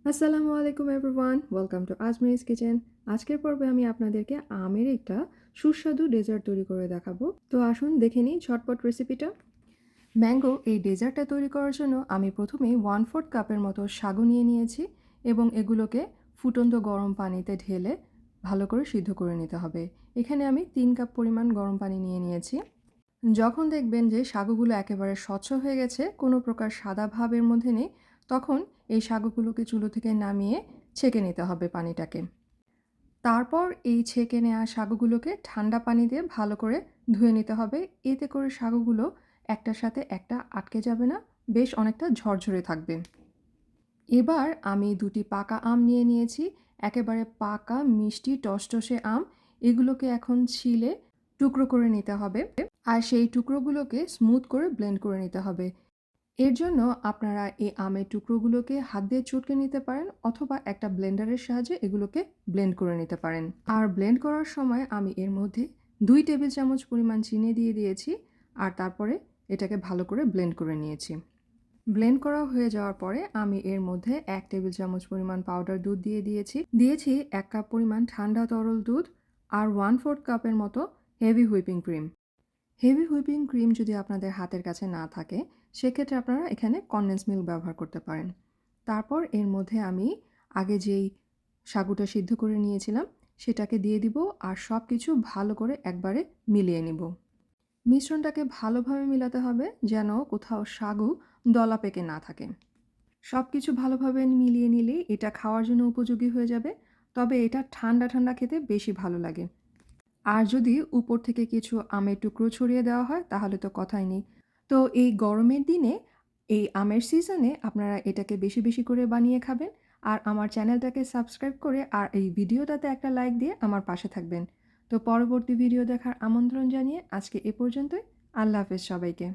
আসসালামু আলাইকুম everyone, welcome to আজমিরিস kitchen. আজকের পর্বে আমি আপনাদেরকে আমের একটা সুস্বাদু ডেজার্ট তৈরি করে দেখাবো। তো আসুন দেখে নিই ঝটপট রেসিপিটা। ম্যাঙ্গো এই ডেজার্টটা তৈরি করার জন্য আমি প্রথমেই 1/4 কাপের মতো সাগু নিয়ে নিয়েছি এবং এগুলোকে ফুটন্ত গরম পানিতে ঢেলে ভালো করে সিদ্ধ করে নিতে হবে। এখানে আমি 3 কাপ পরিমাণ গরম পানি নিয়ে নিয়েছি। যখন দেখবেন যে সাগুগুলো একেবারে স্বচ্ছ হয়ে গেছে, কোনো প্রকার সাদা ভাব এর মধ্যে নেই, তখন এই সাগুগুলোকে চুলো থেকে নামিয়ে ছেঁকে নিতে হবে পানিটাকে। তারপর এই ছেঁকে নেওয়া সাগুগুলোকে ঠান্ডা পানি দিয়ে ভালো করে ধুয়ে নিতে হবে। এতে করে সাগুগুলো একটার সাথে একটা আটকে যাবে না, বেশ অনেকটা ঝরঝরে থাকবে। এবার আমি 2টি পাকা আম নিয়ে নিয়েছি। একেবারে পাকা মিষ্টি টসটসে আম। এগুলোকে এখন ছিলে টুকরো করে নিতে হবে। আর সেই টুকরোগুলোকে স্মুথ করে ব্লেন্ড করে নিতে হবে। এর জন্য আপনারা এই আমের টুকরোগুলোকে হাত দিয়ে চটকে নিতে পারেন অথবা একটা ব্লেন্ডারের সাহায্যে এগুলোকে ব্লেন্ড করে নিতে পারেন। আর ব্লেন্ড করার সময় আমি এর মধ্যে 2 টেবিল চামচ পরিমাণ চিনি দিয়ে দিয়েছি। আর তারপরে এটাকে ভালো করে ব্লেন্ড করে নিয়েছি। ব্লেন্ড করা হয়ে যাওয়ার পরে আমি এর মধ্যে 1 টেবিল চামচ পরিমাণ পাউডার দুধ দিয়েছি 1 কাপ পরিমাণ ঠান্ডা তরল দুধ আর 1/4 কাপের মতো heavy whipping cream. Heavy whipping cream যদি আপনাদের হাতের কাছে না থাকে, সেক্ষেত্রে আপনারা এখানে কনডেন্স মিল্ক ব্যবহার করতে পারেন। তারপর এর মধ্যে আমি আগে যেই সাগুটা সিদ্ধ করে নিয়েছিলাম সেটাকে দিয়ে দিব আর সব কিছু ভালো করে একবারে মিলিয়ে নিব। মিশ্রণটাকে ভালোভাবে মিলাতে হবে যেন কোথাও সাগু দলা পেকে না থাকে। সব কিছু ভালোভাবে মিলিয়ে নিলেই এটা খাওয়ার জন্য উপযোগী হয়ে যাবে। তবে এটা ঠান্ডা ঠান্ডা খেতে বেশি ভালো লাগে। আর যদি উপর থেকে কিছু আমের টুকরো ছড়িয়ে দেওয়া হয় তাহলে তো কথাই নেই। তো এই গরমের দিনে এই আমের সিজনে আপনারা এটাকে বেশি বেশি করে বানিয়ে খাবেন। আর আমার চ্যানেলটাকে সাবস্ক্রাইব করে আর এই ভিডিওটাতে একটা লাইক দিয়ে আমার পাশে থাকবেন। তো পরবর্তী ভিডিও দেখার আমন্ত্রণ জানিয়ে আজকে এ পর্যন্তই। আল্লাহ হাফেজ সবাইকে।